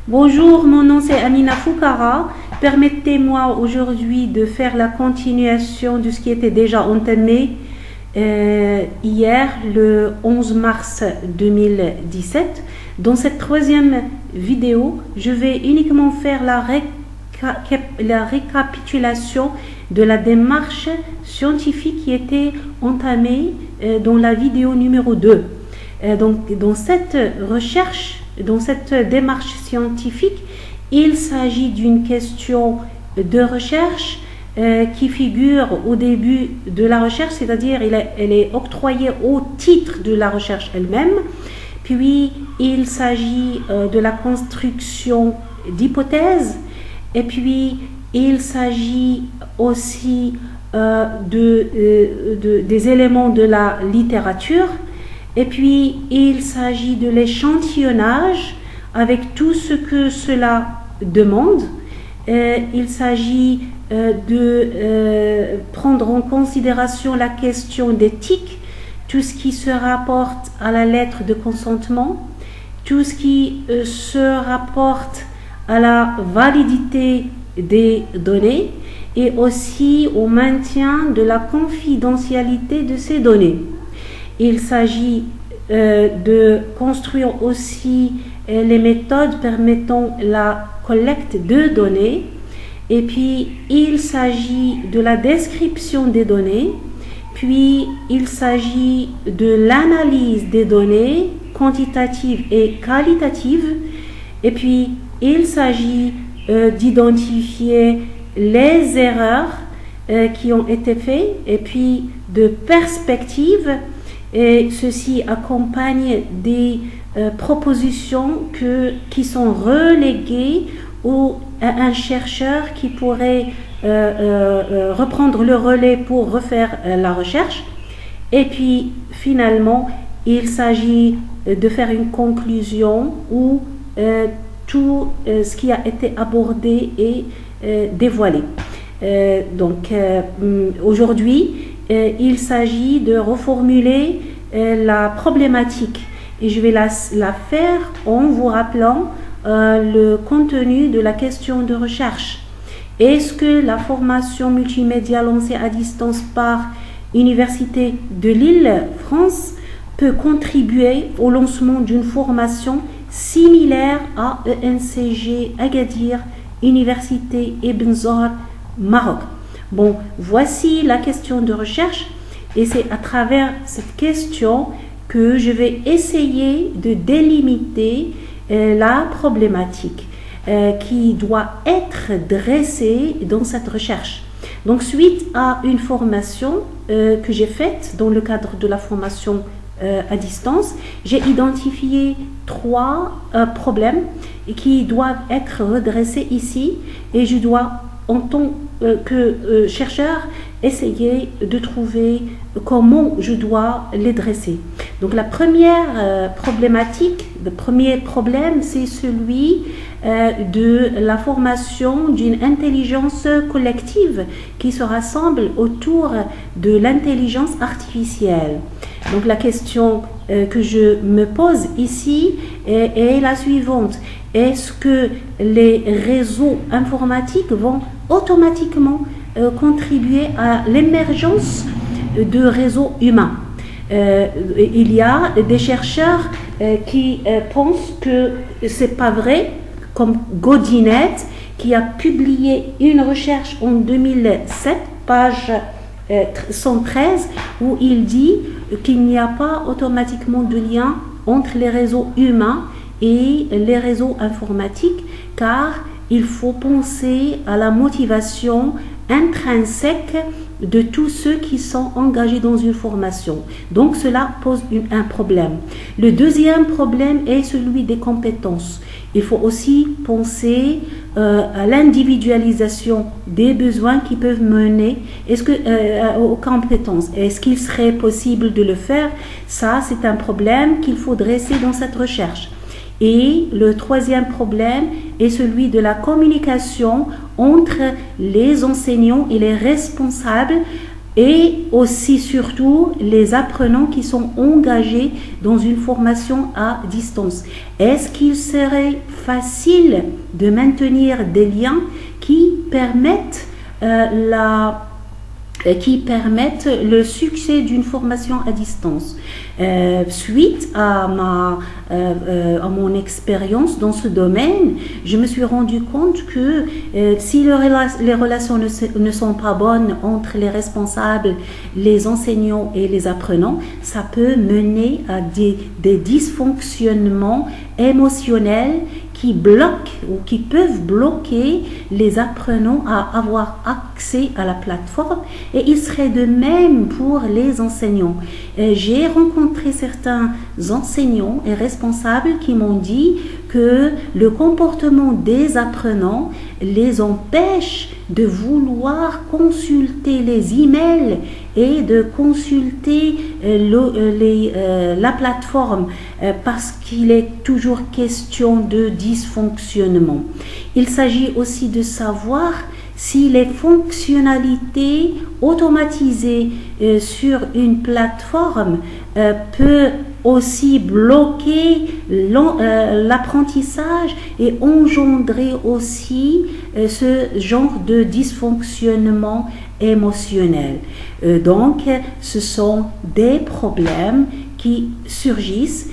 Bonjour, mon nom c'est Amina Foukara. Permettez-moi aujourd'hui de faire la continuation de ce qui était déjà entamé hier, le 11 mars 2017. Dans cette troisième vidéo, je vais uniquement faire la récapitulation de la démarche scientifique qui était entamée dans la vidéo numéro 2. Donc, dans cette recherche, dans cette démarche scientifique, il s'agit d'une question de recherche qui figure au début de la recherche, c'est-à-dire elle est octroyée au titre de la recherche elle-même. Puis, il s'agit de la construction d'hypothèses. Et puis, il s'agit aussi des éléments de la littérature. Et puis, il s'agit de l'échantillonnage avec tout ce que cela demande. Il s'agit de prendre en considération la question d'éthique, tout ce qui se rapporte à la lettre de consentement, tout ce qui se rapporte à la validité des données et aussi au maintien de la confidentialité de ces données. Il s'agit de construire aussi les méthodes permettant la collecte de données. Et puis, il s'agit de la description des données. Puis, il s'agit de l'analyse des données quantitatives et qualitatives. Et puis, il s'agit d'identifier les erreurs qui ont été faites et puis de perspectives. Et ceci accompagne des propositions qui sont reléguées à un chercheur qui pourrait reprendre le relais pour refaire la recherche. Et puis finalement, il s'agit de faire une conclusion où tout ce qui a été abordé est dévoilé. Aujourd'hui, il s'agit de reformuler la problématique et je vais la faire en vous rappelant le contenu de la question de recherche. Est-ce que la formation multimédia lancée à distance par Université de Lille, France, peut contribuer au lancement d'une formation similaire à ENCG Agadir, Université Ibn Zahar, Maroc? Bon, voici la question de recherche et c'est à travers cette question que je vais essayer de délimiter la problématique qui doit être dressée dans cette recherche. Donc, suite à une formation que j'ai faite dans le cadre de la formation à distance, j'ai identifié 3 problèmes qui doivent être redressés ici et je dois en tant que chercheur, essayer de trouver comment je dois les dresser. Donc la première problématique, le premier problème, c'est celui de la formation d'une intelligence collective qui se rassemble autour de l'intelligence artificielle. Donc la question que je me pose ici est la suivante. Est-ce que les réseaux informatiques vont automatiquement contribuer à l'émergence de réseaux humains? Il y a des chercheurs qui pensent que c'est pas vrai, comme Godinet, qui a publié une recherche en 2007, page 113, où il dit qu'il n'y a pas automatiquement de lien entre les réseaux humains et les réseaux informatiques, car il faut penser à la motivation intrinsèque de tous ceux qui sont engagés dans une formation. Donc cela pose un problème. Le deuxième problème est celui des compétences. Il faut aussi penser à l'individualisation des besoins qui peuvent mener aux compétences. Est-ce qu'il serait possible de le faire? Ça, c'est un problème qu'il faut dresser dans cette recherche. Et le troisième problème est celui de la communication entre les enseignants et les responsables et aussi surtout les apprenants qui sont engagés dans une formation à distance. Est-ce qu'il serait facile de maintenir des liens qui permettent le succès d'une formation à distance? Suite à mon expérience dans ce domaine, je me suis rendu compte que si les relations ne sont pas bonnes entre les responsables, les enseignants et les apprenants, ça peut mener à des dysfonctionnements émotionnels qui bloquent ou qui peuvent bloquer les apprenants à avoir accès à la plateforme, et il serait de même pour les enseignants. J'ai rencontré certains enseignants et responsables qui m'ont dit que le comportement des apprenants les empêche de vouloir consulter les emails et de consulter la plateforme parce qu'il est toujours question de dysfonctionnement. Il s'agit aussi de savoir si les fonctionnalités automatisées sur une plateforme peuvent aussi bloquer l'apprentissage et engendrer aussi ce genre de dysfonctionnement émotionnel. Donc, ce sont des problèmes qui surgissent